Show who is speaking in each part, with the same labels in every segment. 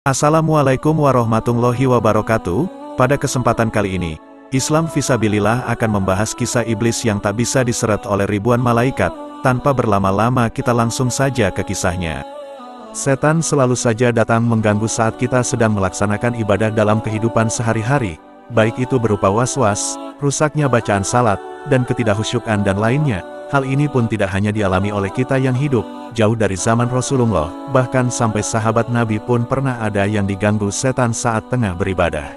Speaker 1: Assalamualaikum warahmatullahi wabarakatuh. Pada kesempatan kali ini, Islam Fisabilillah akan membahas kisah iblis yang tak bisa diseret oleh ribuan malaikat. Tanpa berlama-lama kita langsung saja ke kisahnya. Setan selalu saja datang mengganggu saat kita sedang melaksanakan ibadah dalam kehidupan sehari-hari, baik itu berupa was-was, rusaknya bacaan salat, dan ketidakhusyukan dan lainnya. Hal ini pun tidak hanya dialami oleh kita yang hidup jauh dari zaman Rasulullah, bahkan sampai sahabat Nabi pun pernah ada yang diganggu setan saat tengah beribadah.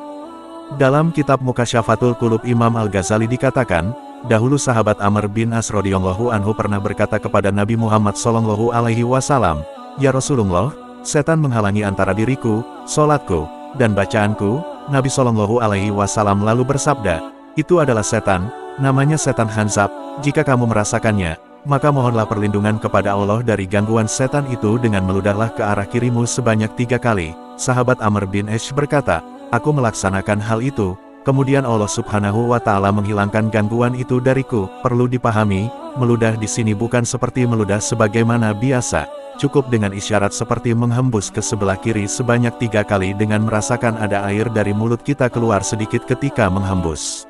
Speaker 1: Dalam kitab Mukasyafatul Qulub Imam Al-Ghazali dikatakan, dahulu sahabat Amr bin As radhiyallahu anhu pernah berkata kepada Nabi Muhammad SAW, "Ya Rasulullah, setan menghalangi antara diriku, sholatku, dan bacaanku." Nabi SAW lalu bersabda, "Itu adalah setan, namanya setan Hanzab. Jika kamu merasakannya, maka mohonlah perlindungan kepada Allah dari gangguan setan itu dengan meludahlah ke arah kirimu sebanyak 3 kali. Sahabat Amr bin As berkata, "Aku melaksanakan hal itu, kemudian Allah Subhanahu wa Ta'ala menghilangkan gangguan itu dariku." Perlu dipahami, meludah di sini bukan seperti meludah sebagaimana biasa, cukup dengan isyarat seperti menghembus ke sebelah kiri sebanyak 3 kali dengan merasakan ada air dari mulut kita keluar sedikit ketika menghembus.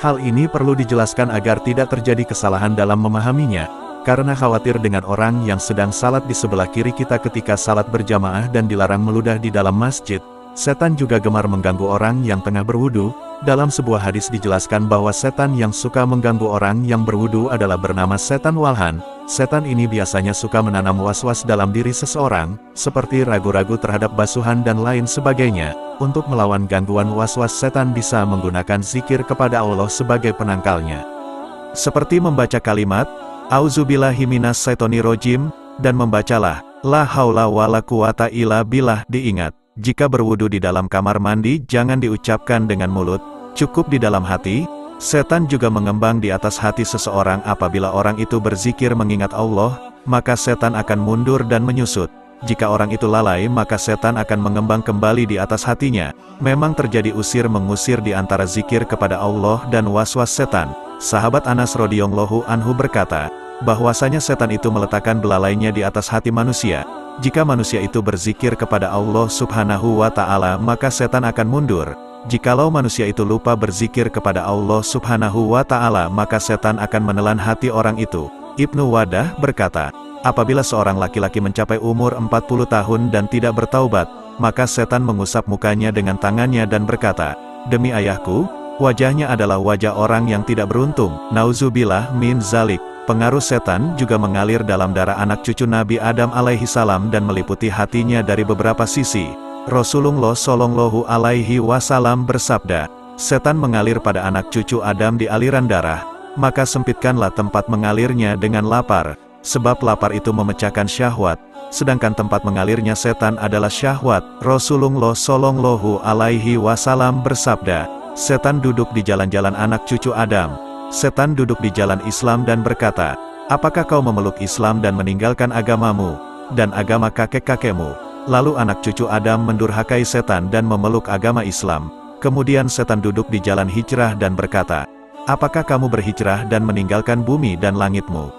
Speaker 1: Hal ini perlu dijelaskan agar tidak terjadi kesalahan dalam memahaminya, karena khawatir dengan orang yang sedang salat di sebelah kiri kita ketika salat berjamaah dan dilarang meludah di dalam masjid. Setan juga gemar mengganggu orang yang tengah berwudu. Dalam sebuah hadis dijelaskan bahwa setan yang suka mengganggu orang yang berwudu adalah bernama setan walhan. Setan ini biasanya suka menanam was-was dalam diri seseorang, seperti ragu-ragu terhadap basuhan dan lain sebagainya. Untuk melawan gangguan was-was, setan bisa menggunakan zikir kepada Allah sebagai penangkalnya. Seperti membaca kalimat, "Auzubillahi minas syaitonirrajim," dan membacalah, "La haula wala quwata illa billah." Diingat, jika berwudu di dalam kamar mandi jangan diucapkan dengan mulut, cukup di dalam hati. Setan juga mengembang di atas hati seseorang. Apabila orang itu berzikir mengingat Allah, maka setan akan mundur dan menyusut. Jika orang itu lalai, maka setan akan mengembang kembali di atas hatinya. Memang terjadi usir-mengusir di antara zikir kepada Allah dan was-was setan. Sahabat Anas radhiyallahu anhu berkata, bahwasanya setan itu meletakkan belalainya di atas hati manusia. Jika manusia itu berzikir kepada Allah Subhanahu wa Ta'ala, maka setan akan mundur. Jikalau manusia itu lupa berzikir kepada Allah Subhanahu wa Ta'ala, maka setan akan menelan hati orang itu. Ibnu Wadah berkata, apabila seorang laki-laki mencapai umur 40 tahun dan tidak bertaubat, maka setan mengusap mukanya dengan tangannya dan berkata, "Demi ayahku, wajahnya adalah wajah orang yang tidak beruntung." Nauzubillah min zalik. Pengaruh setan juga mengalir dalam darah anak cucu Nabi Adam alaihi salam dan meliputi hatinya dari beberapa sisi. Rasulullah Shallallahu alaihi wasallam bersabda, "Setan mengalir pada anak cucu Adam di aliran darah, maka sempitkanlah tempat mengalirnya dengan lapar, sebab lapar itu memecahkan syahwat, sedangkan tempat mengalirnya setan adalah syahwat." Rasulullah Shallallahu alaihi wasallam bersabda, "Setan duduk di jalan-jalan anak cucu Adam. Setan duduk di jalan Islam dan berkata, 'Apakah kau memeluk Islam dan meninggalkan agamamu dan agama kakek-kakekmu?' Lalu anak cucu Adam mendurhakai setan dan memeluk agama Islam. Kemudian setan duduk di jalan hijrah dan berkata, 'Apakah kamu berhijrah dan meninggalkan bumi dan langitmu?'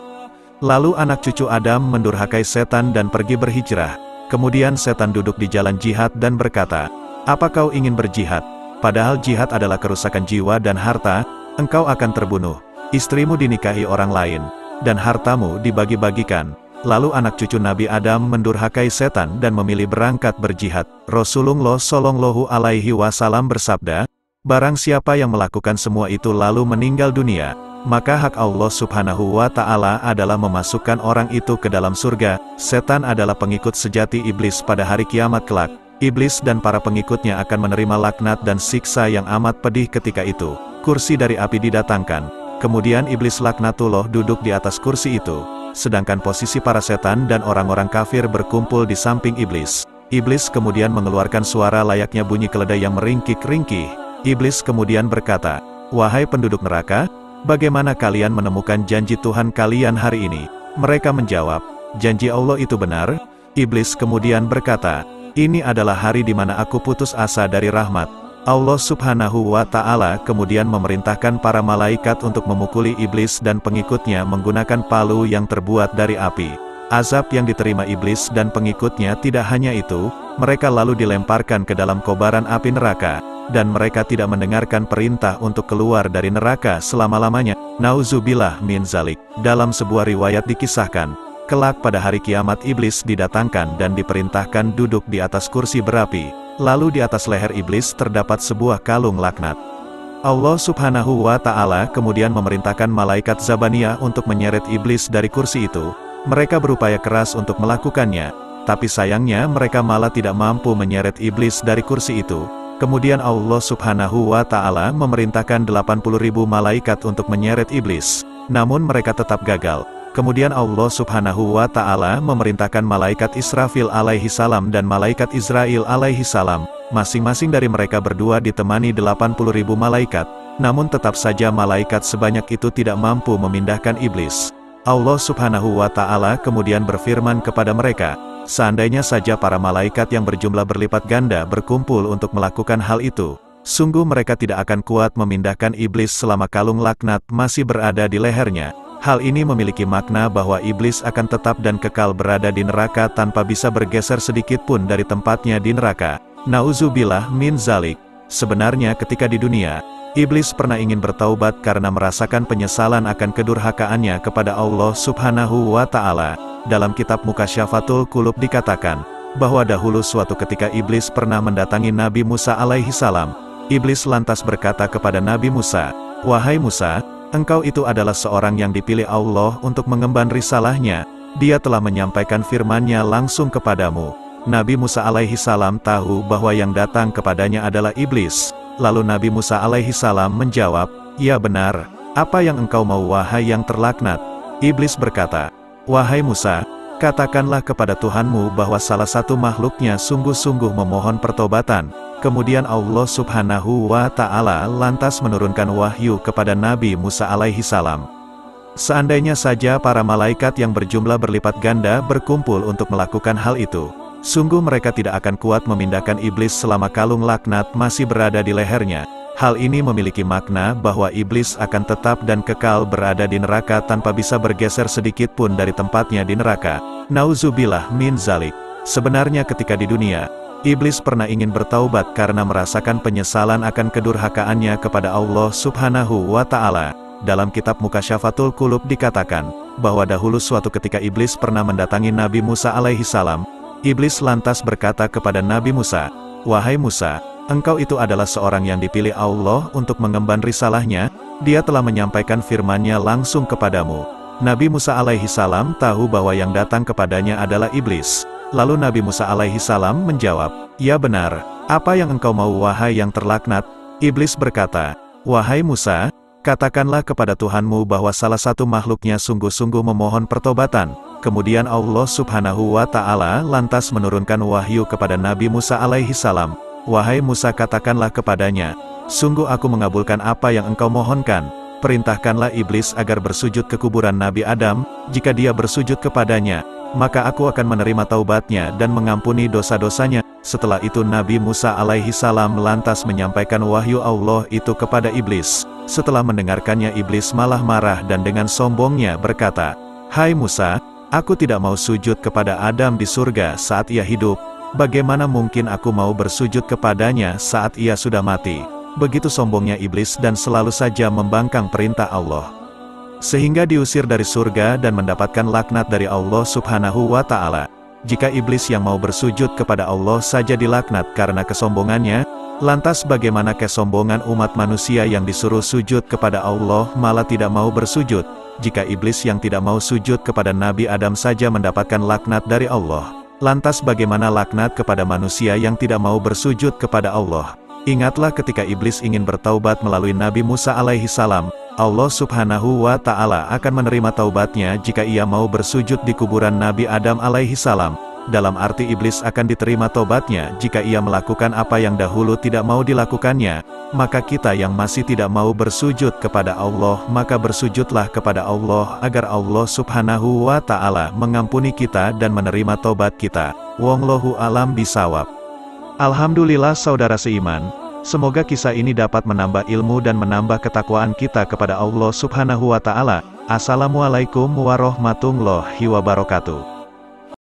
Speaker 1: Lalu anak cucu Adam mendurhakai setan dan pergi berhijrah. Kemudian setan duduk di jalan jihad dan berkata, 'Apa kau ingin berjihad? Padahal jihad adalah kerusakan jiwa dan harta, engkau akan terbunuh, istrimu dinikahi orang lain, dan hartamu dibagi-bagikan.' Lalu anak cucu Nabi Adam mendurhakai setan dan memilih berangkat berjihad. Rasulullah Shallallahu alaihi wasallam bersabda, barang siapa yang melakukan semua itu lalu meninggal dunia, maka hak Allah Subhanahu wa Ta'ala adalah memasukkan orang itu ke dalam surga. Setan adalah pengikut sejati iblis pada hari kiamat kelak. Iblis dan para pengikutnya akan menerima laknat dan siksa yang amat pedih ketika itu. Kursi dari api didatangkan. Kemudian iblis laknatullah duduk di atas kursi itu. Sedangkan posisi para setan dan orang-orang kafir berkumpul di samping iblis. Iblis kemudian mengeluarkan suara layaknya bunyi keledai yang meringkik-ringkih. Iblis kemudian berkata, "Wahai penduduk neraka, bagaimana kalian menemukan janji Tuhan kalian hari ini?" Mereka menjawab, "Janji Allah itu benar." Iblis kemudian berkata, "Ini adalah hari di mana aku putus asa dari rahmat." Allah Subhanahu wa Ta'ala kemudian memerintahkan para malaikat untuk memukuli iblis dan pengikutnya menggunakan palu yang terbuat dari api. Azab yang diterima iblis dan pengikutnya tidak hanya itu, mereka lalu dilemparkan ke dalam kobaran api neraka, dan mereka tidak mendengarkan perintah untuk keluar dari neraka selama-lamanya. Nauzubillah min zalik. Dalam sebuah riwayat dikisahkan, kelak pada hari kiamat iblis didatangkan dan diperintahkan duduk di atas kursi berapi, lalu di atas leher iblis terdapat sebuah kalung laknat. Allah Subhanahu wa Ta'ala kemudian memerintahkan malaikat Zabaniyah untuk menyeret iblis dari kursi itu. Mereka berupaya keras untuk melakukannya, tapi sayangnya mereka malah tidak mampu menyeret iblis dari kursi itu. Kemudian Allah Subhanahu wa Ta'ala memerintahkan 80.000 malaikat untuk menyeret iblis, namun mereka tetap gagal. Kemudian Allah Subhanahu wa Ta'ala memerintahkan malaikat Israfil alaihi salam dan malaikat Israil alaihi salam, masing-masing dari mereka berdua ditemani 80.000 malaikat, namun tetap saja malaikat sebanyak itu tidak mampu memindahkan iblis. Allah Subhanahu wa Ta'ala kemudian berfirman kepada mereka, seandainya saja para malaikat yang berjumlah berlipat ganda berkumpul untuk melakukan hal itu, sungguh mereka tidak akan kuat memindahkan iblis selama kalung laknat masih berada di lehernya. Hal ini memiliki makna bahwa iblis akan tetap dan kekal berada di neraka tanpa bisa bergeser sedikit pun dari tempatnya di neraka. Nauzubillah min zalik. Sebenarnya ketika di dunia, iblis pernah ingin bertaubat karena merasakan penyesalan akan kedurhakaannya kepada Allah Subhanahu wa Ta'ala. Dalam kitab Mukasyafatul Qulub dikatakan, bahwa dahulu suatu ketika iblis pernah mendatangi Nabi Musa alaihi salam. Iblis lantas berkata kepada Nabi Musa, "Wahai Musa, engkau itu adalah seorang yang dipilih Allah untuk mengemban risalahnya. Dia telah menyampaikan firman-Nya langsung kepadamu." Nabi Musa alaihi salam tahu bahwa yang datang kepadanya adalah iblis. Lalu Nabi Musa alaihi salam menjawab, "Ya benar, apa yang engkau mau wahai yang terlaknat?" Iblis berkata, "Wahai Musa, katakanlah kepada Tuhanmu bahwa salah satu makhluknya sungguh-sungguh memohon pertobatan." Kemudian Allah Subhanahu wa Ta'ala lantas menurunkan wahyu kepada Nabi Musa alaihi salam. Seandainya saja para malaikat yang berjumlah berlipat ganda berkumpul untuk melakukan hal itu, sungguh mereka tidak akan kuat memindahkan iblis selama kalung laknat masih berada di lehernya. Hal ini memiliki makna bahwa iblis akan tetap dan kekal berada di neraka tanpa bisa bergeser sedikit pun dari tempatnya di neraka. Nauzubillah min zalik. Sebenarnya ketika di dunia, iblis pernah ingin bertaubat karena merasakan penyesalan akan kedurhakaannya kepada Allah Subhanahu wa Ta'ala. Dalam kitab Mukasyafatul Qulub dikatakan, bahwa dahulu suatu ketika iblis pernah mendatangi Nabi Musa alaihi salam. Iblis lantas berkata kepada Nabi Musa, "Wahai Musa, engkau itu adalah seorang yang dipilih Allah untuk mengemban risalahnya. Dia telah menyampaikan firman-Nya langsung kepadamu." Nabi Musa alaihi salam tahu bahwa yang datang kepadanya adalah iblis. Lalu Nabi Musa alaihi salam menjawab, "Ya benar, apa yang engkau mau wahai yang terlaknat?" Iblis berkata, "Wahai Musa, katakanlah kepada Tuhanmu bahwa salah satu makhluknya sungguh-sungguh memohon pertobatan." Kemudian Allah Subhanahu wa Ta'ala lantas menurunkan wahyu kepada Nabi Musa alaihi salam. "Wahai Musa, katakanlah kepadanya, sungguh aku mengabulkan apa yang engkau mohonkan. Perintahkanlah iblis agar bersujud ke kuburan Nabi Adam. Jika dia bersujud kepadanya, maka aku akan menerima taubatnya dan mengampuni dosa-dosanya." Setelah itu Nabi Musa alaihi salam lantas menyampaikan wahyu Allah itu kepada iblis. Setelah mendengarkannya iblis malah marah dan dengan sombongnya berkata, "Hai Musa, aku tidak mau sujud kepada Adam di surga saat ia hidup. Bagaimana mungkin aku mau bersujud kepadanya saat ia sudah mati?" Begitu sombongnya iblis dan selalu saja membangkang perintah Allah, sehingga diusir dari surga dan mendapatkan laknat dari Allah Subhanahu wa Ta'ala. Jika iblis yang mau bersujud kepada Allah saja dilaknat karena kesombongannya, lantas bagaimana kesombongan umat manusia yang disuruh sujud kepada Allah malah tidak mau bersujud? Jika iblis yang tidak mau sujud kepada Nabi Adam saja mendapatkan laknat dari Allah, lantas bagaimana laknat kepada manusia yang tidak mau bersujud kepada Allah? Ingatlah ketika iblis ingin bertaubat melalui Nabi Musa alaihi salam, Allah Subhanahu wa Ta'ala akan menerima taubatnya jika ia mau bersujud di kuburan Nabi Adam alaihi salam. Dalam arti iblis akan diterima taubatnya jika ia melakukan apa yang dahulu tidak mau dilakukannya. Maka kita yang masih tidak mau bersujud kepada Allah, maka bersujudlah kepada Allah agar Allah Subhanahu wa Ta'ala mengampuni kita dan menerima taubat kita. Wallahu a'lam bishawab. Alhamdulillah saudara seiman, semoga kisah ini dapat menambah ilmu dan menambah ketakwaan kita kepada Allah Subhanahu wa Ta'ala. Assalamualaikum warahmatullahi wabarakatuh.